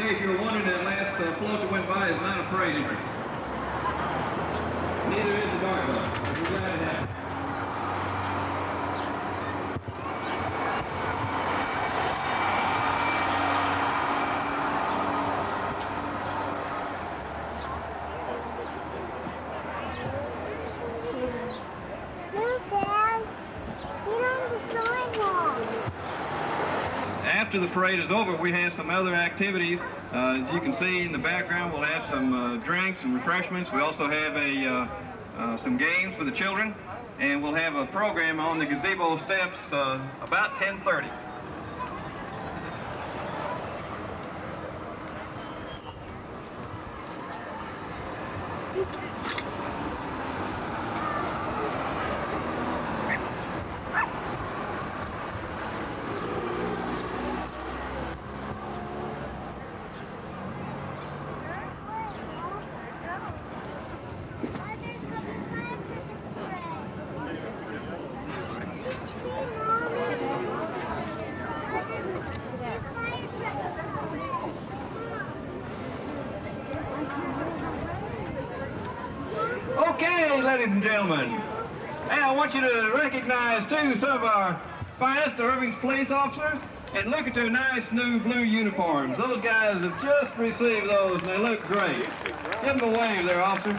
case you were wondering, that last float that went by is not a parade entry. Neither is the dart bus. We're glad it happened. After the parade is over, we have some other activities. As you can see in the background, we'll have some drinks and refreshments. We also have some games for the children, and we'll have a program on the gazebo steps about 10:30. Okay, ladies and gentlemen, hey, I want you to recognize, too, some of our finest Irving's police officers, and look at their nice new blue uniforms. Those guys have just received those, and they look great. Give them a wave there, officer.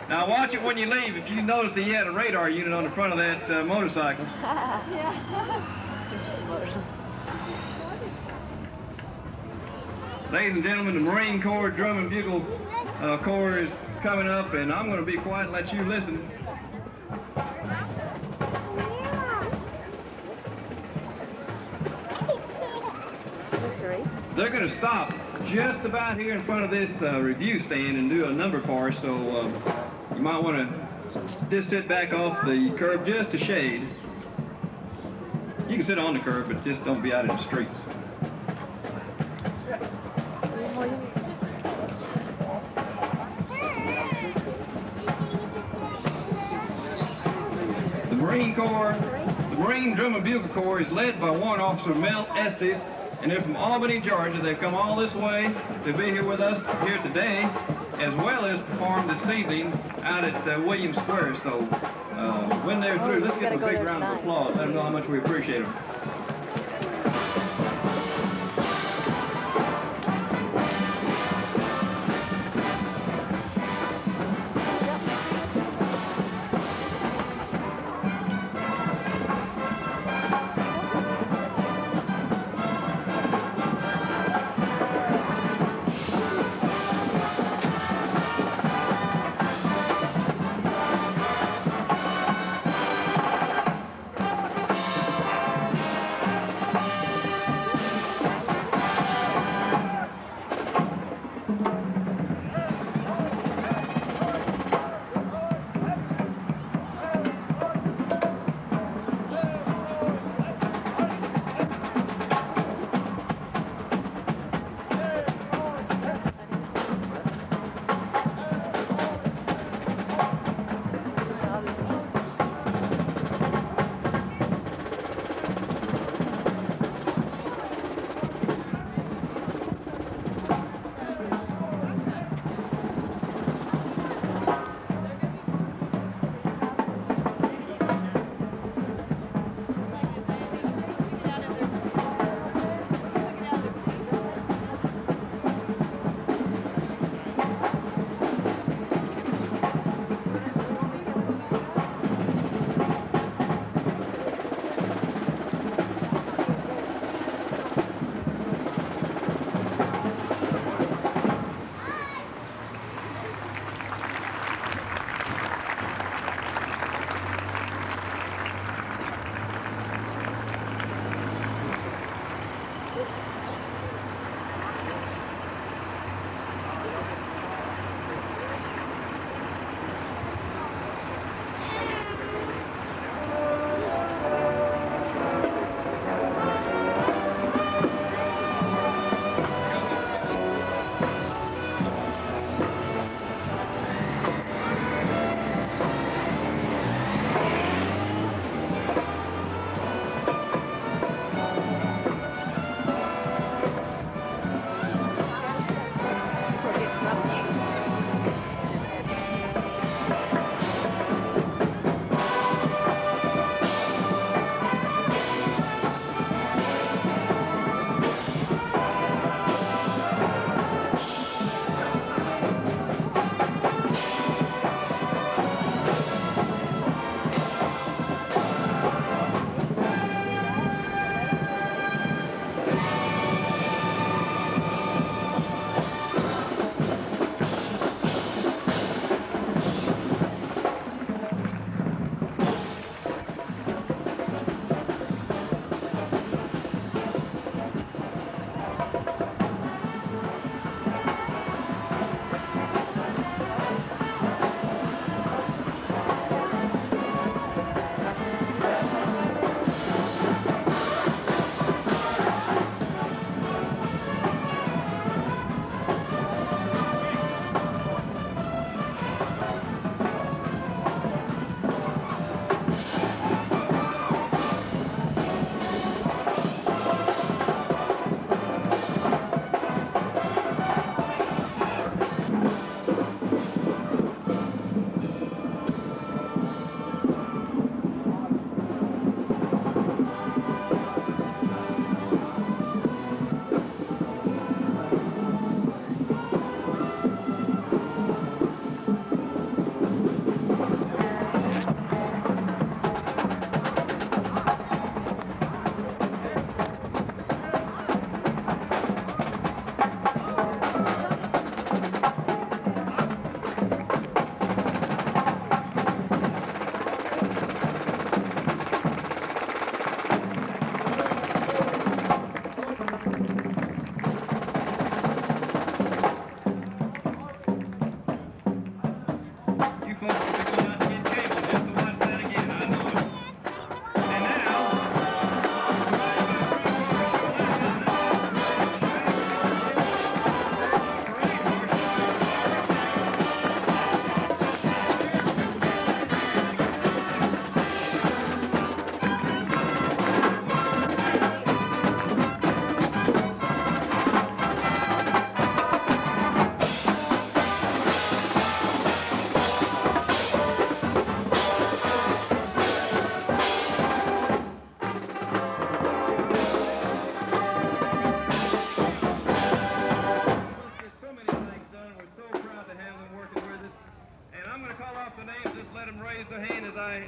Now, watch it when you leave. If you notice that he had a radar unit on the front of that motorcycle. Ladies and gentlemen, the Marine Corps Drum and Bugle Corps is coming up, and I'm going to be quiet and let you listen. They're going to stop just about here in front of this review stand and do a number for us, so you might want to just sit back off the curb just a shade. You can sit on the curb, but just don't be out in the street. The Marine Drum and Bugle Corps is led by Warrant Officer Mel Estes, and they're from Albany, Georgia. They've come all this way to be here with us here today, as well as perform this evening out at Williams Square. So when they're through, let's give them a big round of applause. Let them know how much we appreciate them.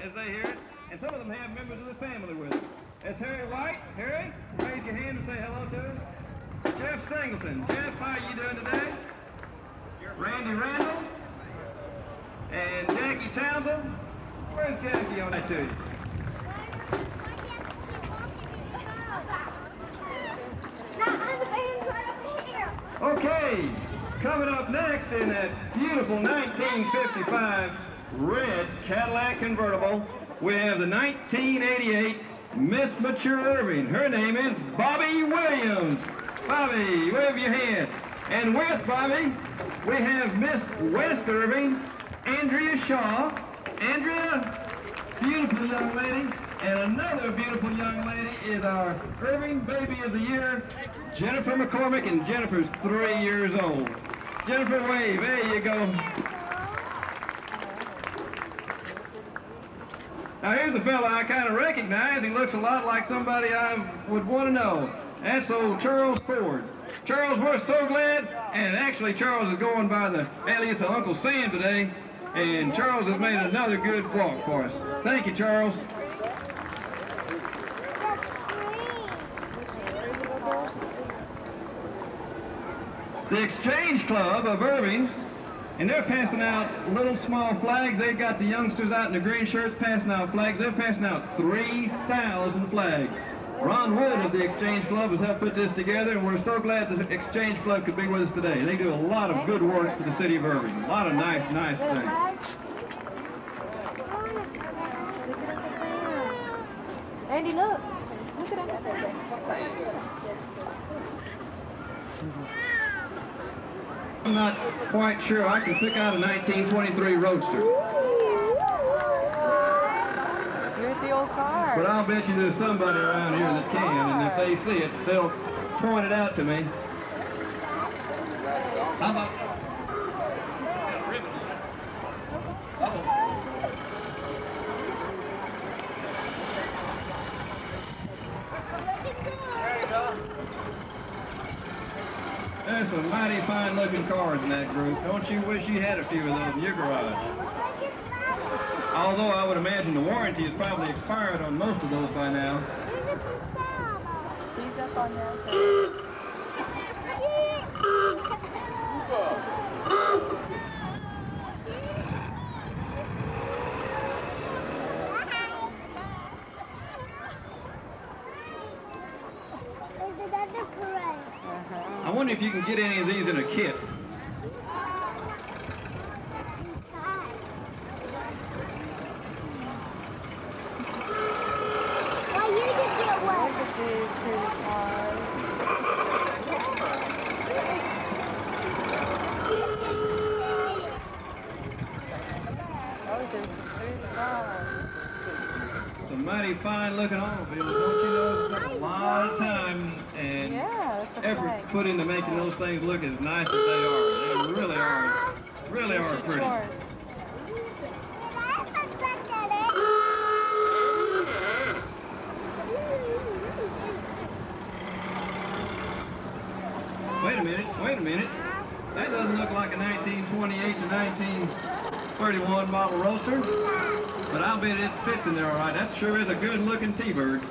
as they hear it, and some of them have members of the family with them. It's Harry White. Harry, raise your hand and say hello to us. Jeff Singleton. Jeff, how are you doing today? Randy Randall. And Jackie Townsend. Where's Jackie on that too? Okay, coming up next in that beautiful 1955 red Cadillac convertible, we have the 1988 Miss Mature Irving. Her name is Bobby Williams. Bobby, wave your hand. And with Bobby, we have Miss West Irving, Andrea Shaw. Andrea, beautiful young lady. And another beautiful young lady is our Irving Baby of the Year, Jennifer McCormick, and Jennifer's 3 years old. Jennifer, wave. There you go. Now here's a fella I kind of recognize. He looks a lot like somebody I would want to know. That's old Charles Ford. Charles, we're so glad. And actually, Charles is going by the alias of Uncle Sam today. And Charles has made another good walk for us. Thank you, Charles. The Exchange Club of Irving, and they're passing out little small flags. They've got the youngsters out in the green shirts passing out flags. They're passing out 3,000 flags. Ron Wood of the Exchange Club has helped put this together, and we're so glad the Exchange Club could be with us today. They do a lot of good work for the city of Irving. A lot of nice things. Andy, look. Look at Uncle Sam. I'm not quite sure I can pick out a 1923 Roadster. You're at the old car. But I'll bet you there's somebody around here that can, and if they see it, they'll point it out to me. How about... Got a ribbon on it. Uh-oh. There's some mighty fine-looking cars in that group. Don't you wish you had a few of those in your garage? Although I would imagine the warranty is probably expired on most of those by now. He's up on that. I wonder if you can get any of these in a kit. Why you just get one? Some mighty fine-looking automobiles, don't you know? There's a lot of time and effort put into making those things look as nice as they are. They really are pretty. Wait a minute. That doesn't look like a 1928 to 1931 model Roadster, but I'll bet it fits in there all right. That sure is a good-looking T-Bird.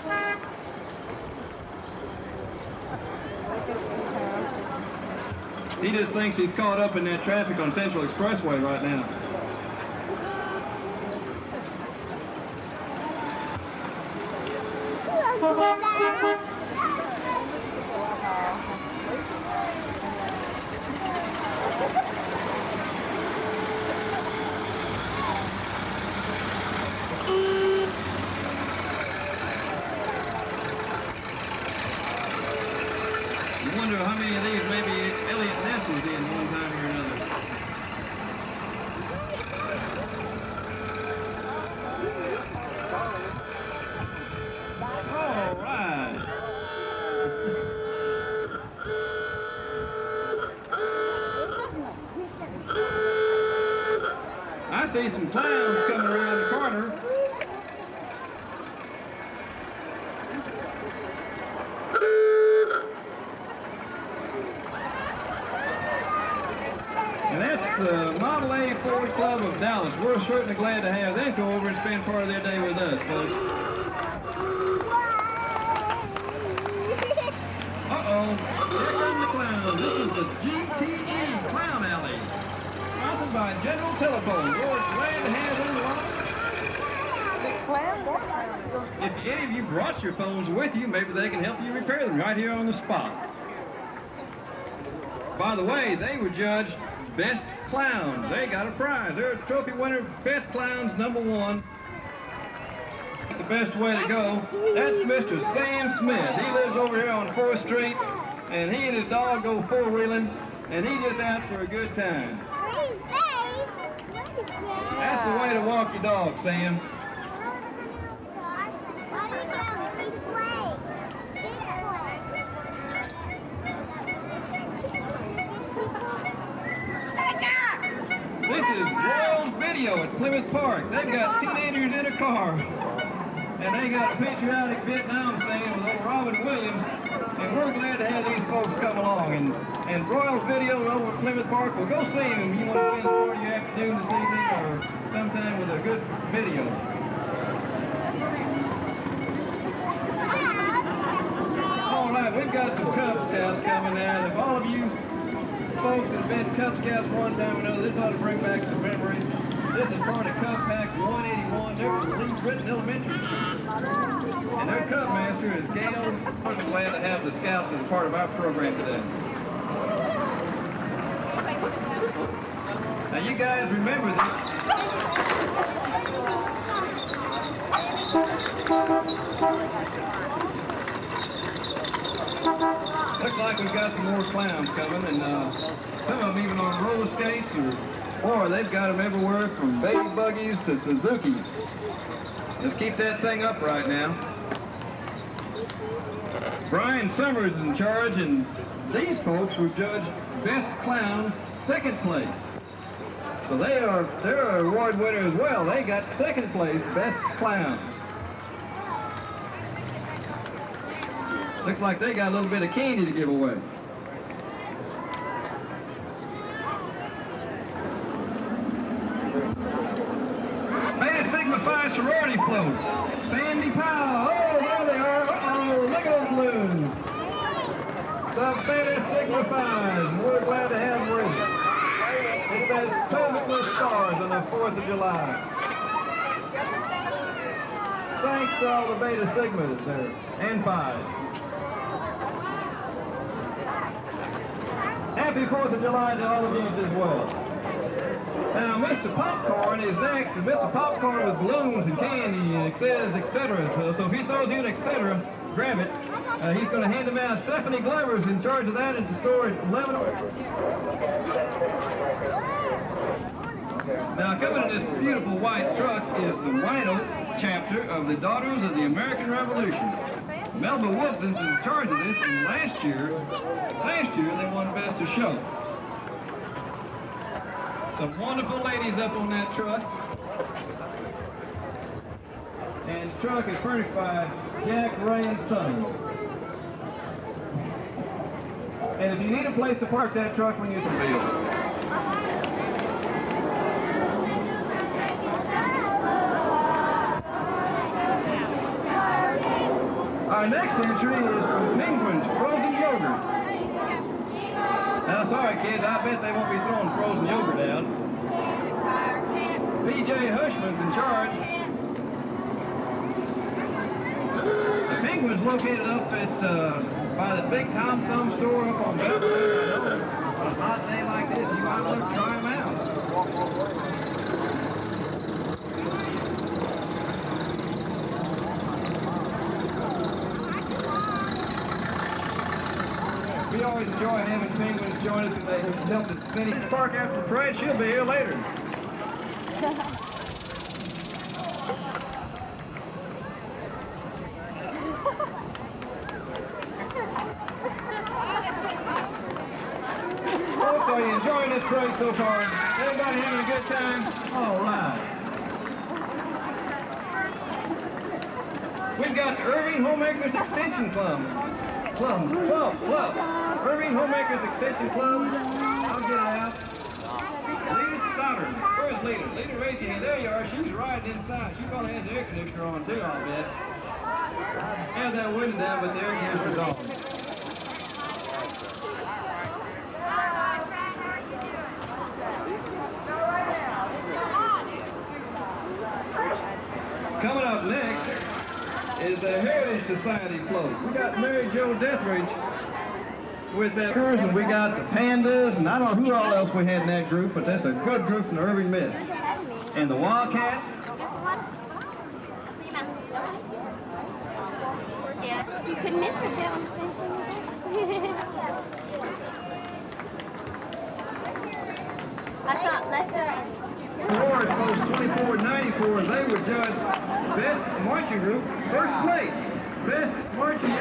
He just thinks he's caught up in that traffic on Central Expressway right now. I wonder how many of these maybe Elliot Ness was in one time or another. All right. I see some clowns coming around the corner. And that's That's the Model A Ford Club of Dallas. We're certainly glad to have them go over and spend part of their day with us, folks. Uh-oh, here come the clowns. This is the GTE Clown Alley. Sponsored by General Telephone. We're glad to have them along. If any of you brought your phones with you, maybe they can help you repair them right here on the spot. By the way, they were judged Best Clowns. They got a prize. They're a trophy winner, Best Clowns #1. The best way to go. That's Mr. Sam Smith. He lives over here on 4th Street, and he and his dog go four-wheeling, and he just out for a good time. That's the way to walk your dog, Sam. This is Royal Video at Plymouth Park. They've got teenagers in a car. And they got a patriotic Vietnam thing with old Robin Williams. And we're glad to have these folks come along. And Royal Video over at Plymouth Park, well, go see them if you want to spend part of your afternoon this evening or sometime with a good video. All right, we've got some Cub Scouts coming now. If all of you folks that have been Cub Scouts one time or another, this ought to bring back some memories. This is part of Cub Pack 181. They're from Lee Britton Elementary. And their Cub Master is Gail. We're glad to have the Scouts as part of our program today. Now you guys remember this. Looks like we've got some more clowns coming, and some of them even on roller skates, or they've got them everywhere from baby buggies to Suzukis. Let's keep that thing up right now. Brian Summers is in charge, and these folks were judged Best Clowns, 2nd place. So they're an award winner as well. They got 2nd place, Best Clowns. Looks like they got a little bit of candy to give away. Beta Sigma Phi sorority float. Sandy Powell. Oh, there they are. Uh-oh, look at those balloons. The Beta Sigma Phi's. We're glad to have them with us. It's that perfectly stars on the 4th of July. Thanks to all the Beta Sigmas there, and Phi's. Happy 4th of July to all of you as well. Now, Mr. Popcorn is next, and Mr. Popcorn with balloons and candy and etc. So if he throws you an etc., grab it. He's going to hand them out. Stephanie Glover's in charge of that at the store at 11. Now, coming in this beautiful white truck is the White Oak chapter of the Daughters of the American Revolution. Melba Wilson's in charge of this, and last year they won Best of Show. Some wonderful ladies up on that truck. And the truck is furnished by Jack, Ray, and Sons. And if you need a place to park that truck when you're at the field. Our next entry is from Penguin's Frozen Yogurt. Now, sorry, kids, I bet they won't be throwing frozen yogurt out. P.J. Hushman's in charge. The Penguin's located up at, by the big Tom Thumb store up on Beverly. On a hot day like this, you might want to try them out. We always enjoy having Penguins join us, and they help us finish the park after the parade. She'll be here later. Folks, are you enjoying this parade so far? Everybody having a good time? All right. We've got the Irving Homemakers Extension Club. Irving Homemakers Extension Club. I'll get it out. Tracy, there you are. She's riding inside. She probably has the air conditioner on too, I'll bet. Have that window down, but the air conditioner's on. Coming up next is the Heritage Society float. We got Mary Jo Deathridge with that and we got the Pandas, and I don't know who all else we had in that group, but that's a good group from the Irving Miss. And the Wildcats. You couldn't miss her, Shell. I saw it last time. Awards post 2494, they would judge best marching group, first place. Best marching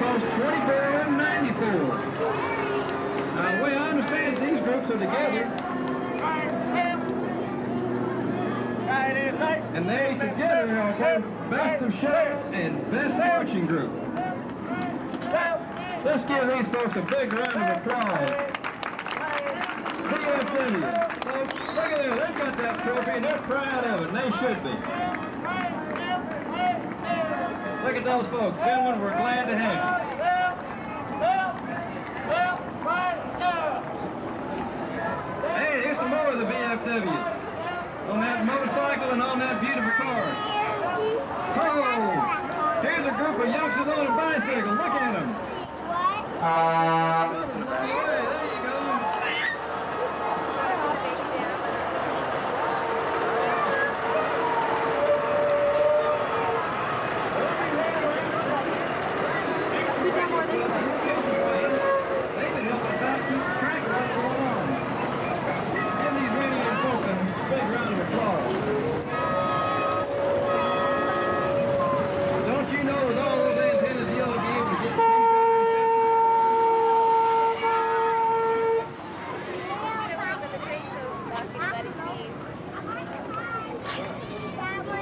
post 2494. Now, the way I understand it, these groups are together. And they together are both best of show and best marching group. Let's give these folks a big round of applause. BFW. Folks, look at them. They've got that trophy and they're proud of it, and they should be. Look at those folks. Gentlemen, we're glad to have you. Hey, here's some more of the VFWs. On that motorcycle and on that beautiful car. Oh, here's a group of youngsters on a bicycle. Look at them. Hey, there you go.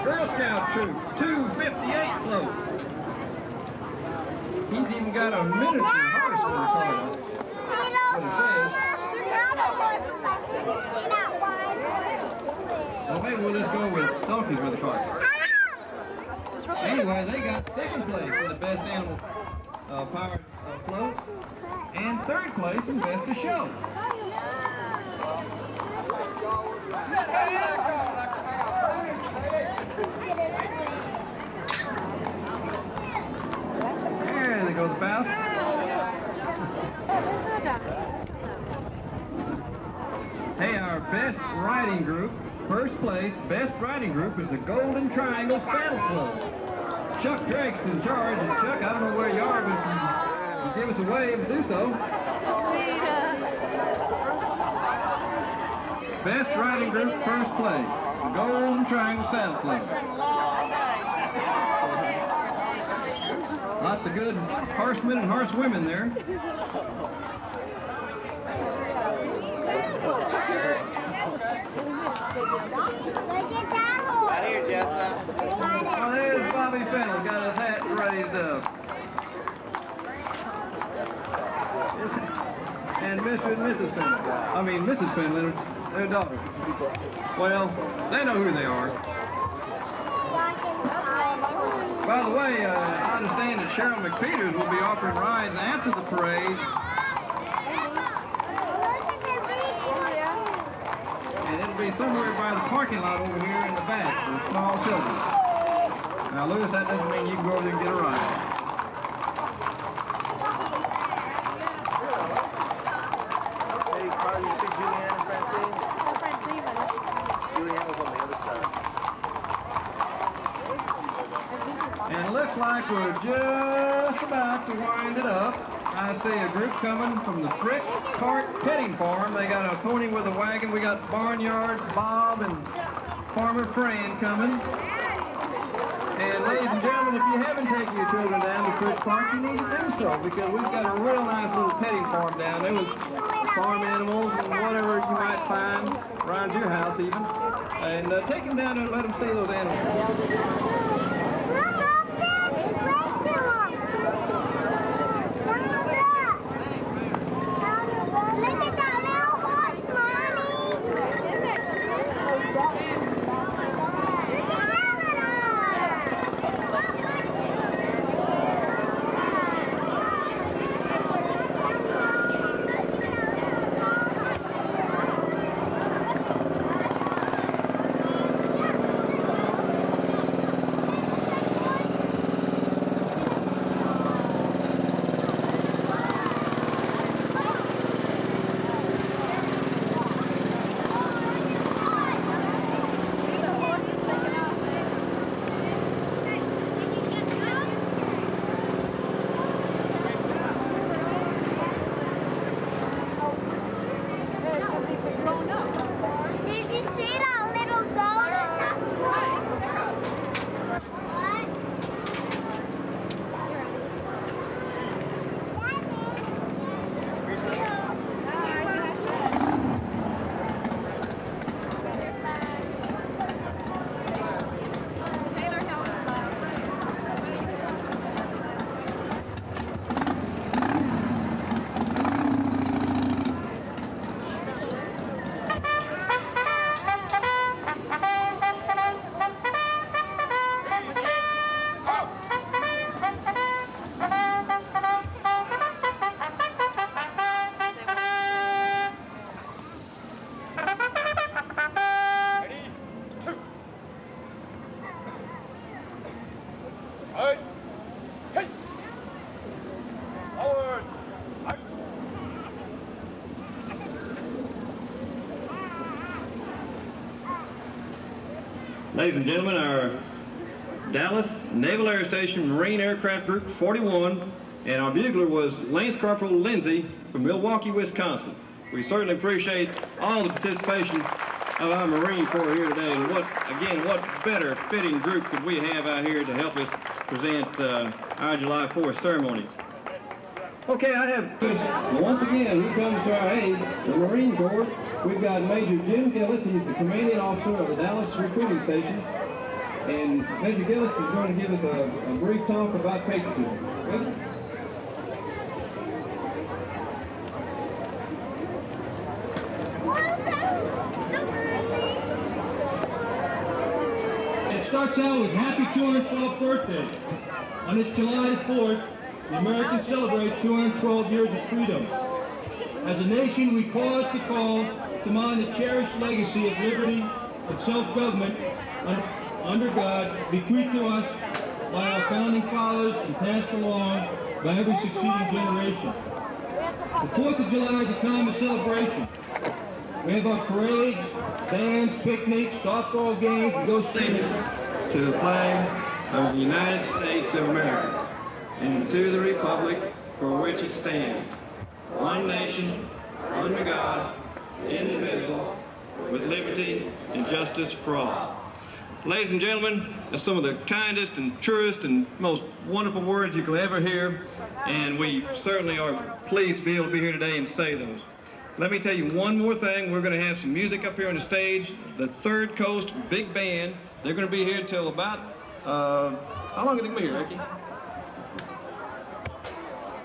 Girl Scout troop, 258 float. He's even got a miniature horseman card. What it says. Well, maybe we'll just go with donkeys with the card. Anyway, they got second place in the best animal powered float and third place in best of show. There they go, the pass. Hey, our best riding group, first place, best riding group is the Golden Triangle Saddle Club. Chuck Drake's in charge, and Chuck, I don't know where you are, but you give us a wave to do so. Best riding group, first place, the Golden Triangle Saddle Club. Lots of good horsemen and horsewomen there. Right here, Jessa. Well, there's Bobby Fennell, got his hat raised up. And Mr. and Mrs. Fennell. I mean, Mrs. Fennell, their daughter. Well, they know who they are. By the way, I understand that Cheryl McPeters will be offering rides after the parade. And it'll be somewhere by the parking lot over here in the back for small children. Now, Lewis, that doesn't mean you can go over there and get a ride. Hey, Carl, you see Julianne and Francine? Julianne was on the other side. And it looks like we're just about to wind it up. I see a group coming from the Frick Cart Petting Farm. They got a pony with a wagon. We got Barnyard Bob and Farmer Fran coming. And ladies and gentlemen, if you haven't taken your children down to Frick Park, you need to do so, because we've got a real nice little petting farm down there with farm animals and whatever you might find around your house even. And take them down there and let them see those animals. Ladies and gentlemen, our Dallas Naval Air Station Marine Aircraft Group 41, and our bugler was Lance Corporal Lindsay from Milwaukee, Wisconsin. We certainly appreciate all the participation of our Marine Corps here today, and what better fitting group could we have out here to help us present our July 4th ceremonies. Okay, I have, once again, who comes to our aid, the Marine Corps. We've got Major Jim Gillis. He's the commanding officer of the Dallas Recruiting Station. And Major Gillis is going to give us a brief talk about patriotism. Ready? It starts out with Happy 212th birthday. On this July 4th, the Americans celebrate 212 years of freedom. As a nation, we pause to call to mind the cherished legacy of liberty and self-government under God, bequeathed to us by our founding fathers and passed along by every succeeding generation. The 4th of July is a time of celebration. We have our parades, bands, picnics, softball games, and go singing To the flag of the United States of America, and to the republic for which it stands, one nation, under God, indivisible, with liberty and justice for all. Ladies and gentlemen, that's some of the kindest and truest and most wonderful words you could ever hear, and we certainly are pleased to be able to be here today and say those. Let me tell you one more thing. We're going to have some music up here on the stage. The Third Coast Big Band, they're going to be here till about, how long are they going to be here, Ricky?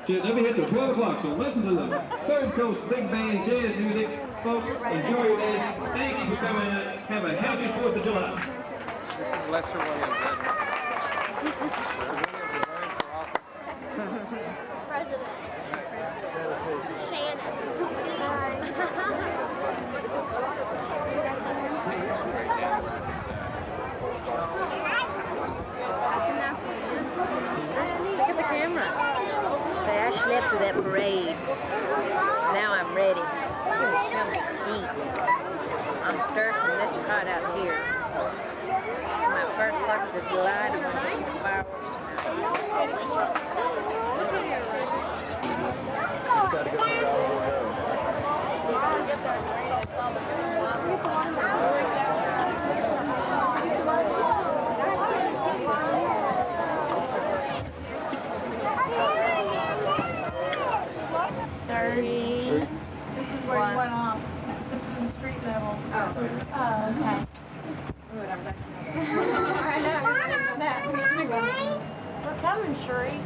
They'll be here till 12 o'clock, so listen to the Third Coast Big Band jazz music. Folks, enjoy your day. Thank you for coming out. Have a happy 4th of July. This is Lester Williams. President. Shannon. Look at the camera. Say, I slept through that parade. Now I'm ready. Something to eat. I'm thirsty and it's hot out here. My first 4th of July, I'm going to see the fireworks This is where you went off. This is the street level. Oh, okay. Whatever. I know. We're coming, Sheree.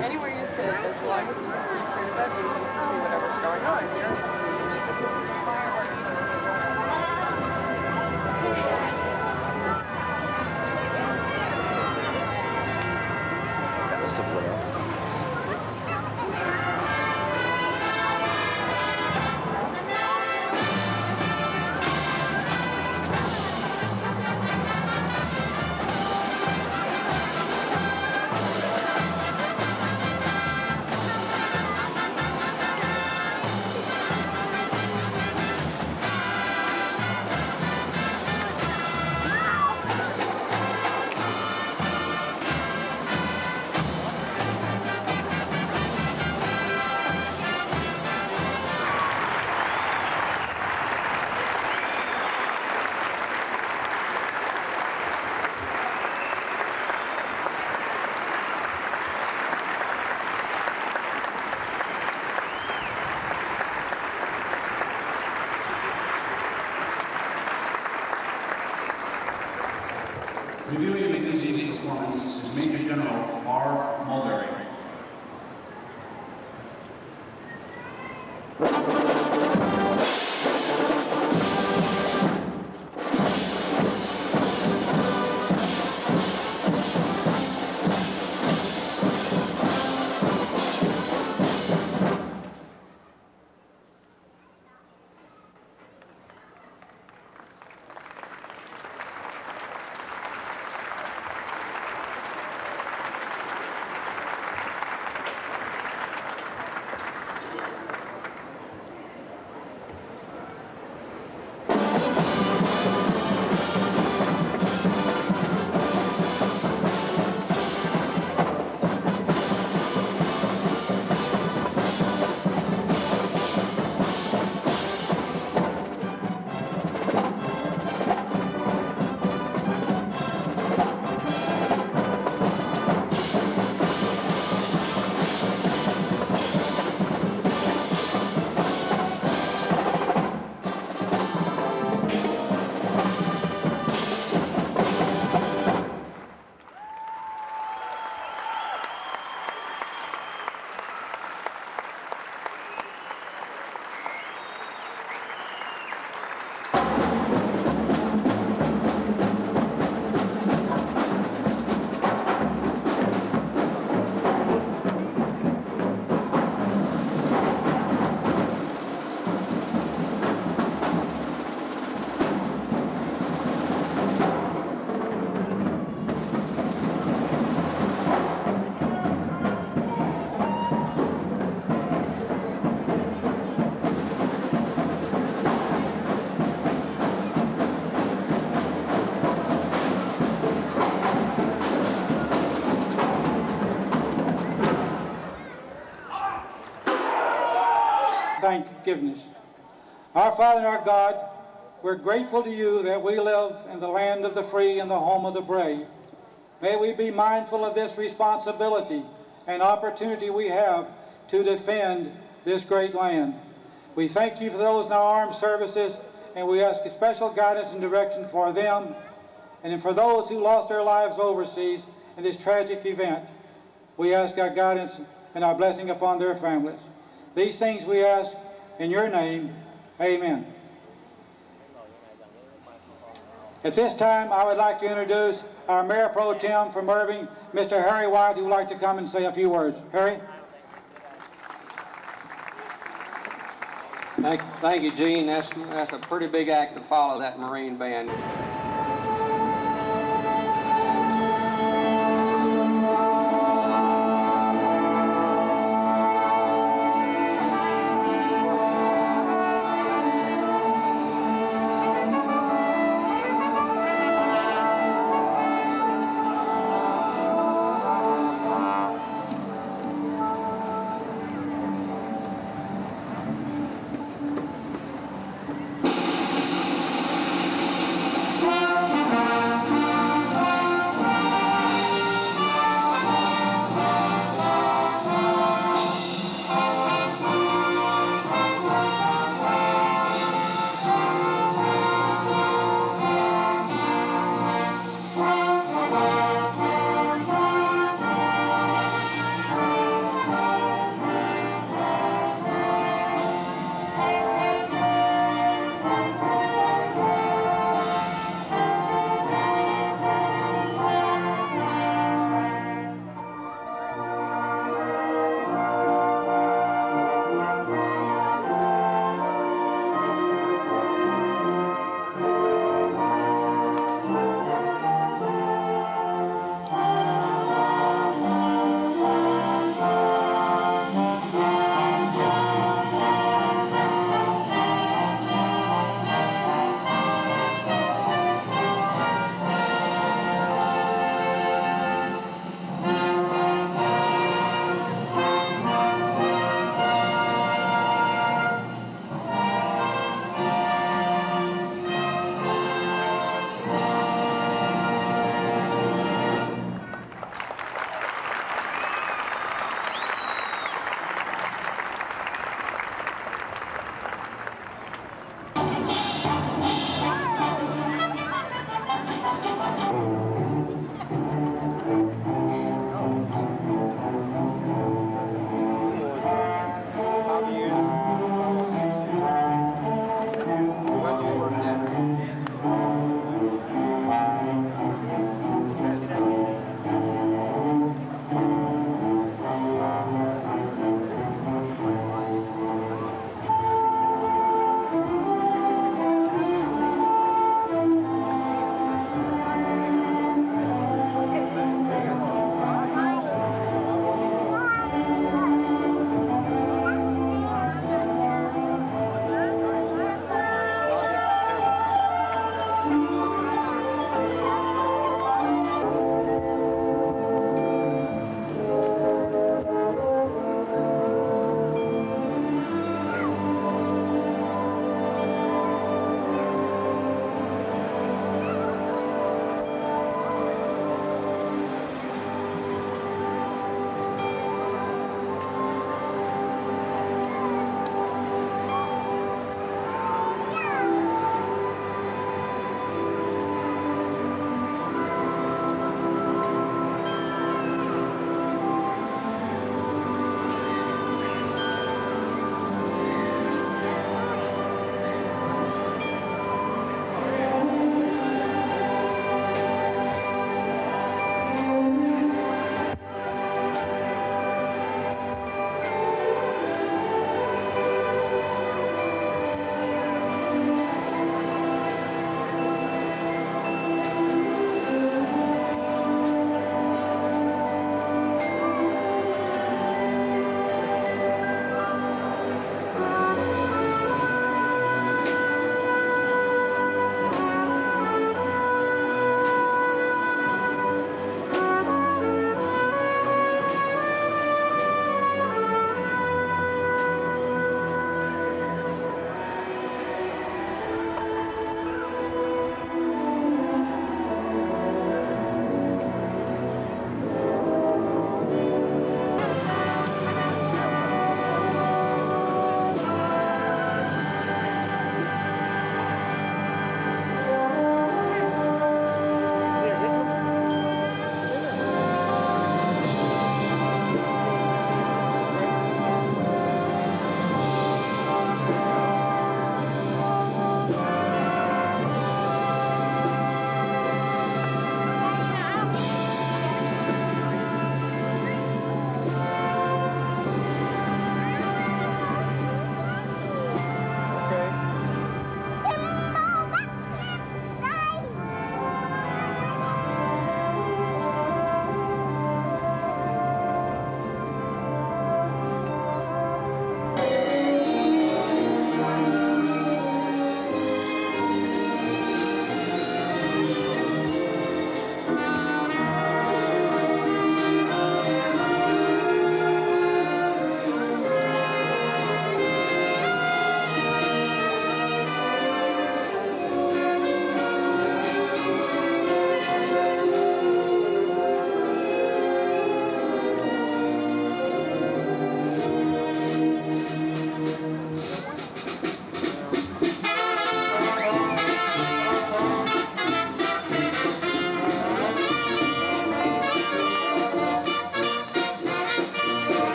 Anywhere you sit, as long as it's free that you can see whatever's going on. You don't need to see That was simple enough. forgiveness. Our Father and our God, we're grateful to you that we live in the land of the free and the home of the brave. May we be mindful of this responsibility and opportunity we have to defend this great land. We thank you for those in our armed services, and we ask a special guidance and direction for them, and for those who lost their lives overseas in this tragic event. We ask our guidance and our blessing upon their families. These things we ask in your name. Amen. At this time, I would like to introduce our Mayor Pro Tem from Irving, Mr. Harry White, who would like to come and say a few words. Harry? Thank you, Gene. That's a pretty big act to follow that Marine band.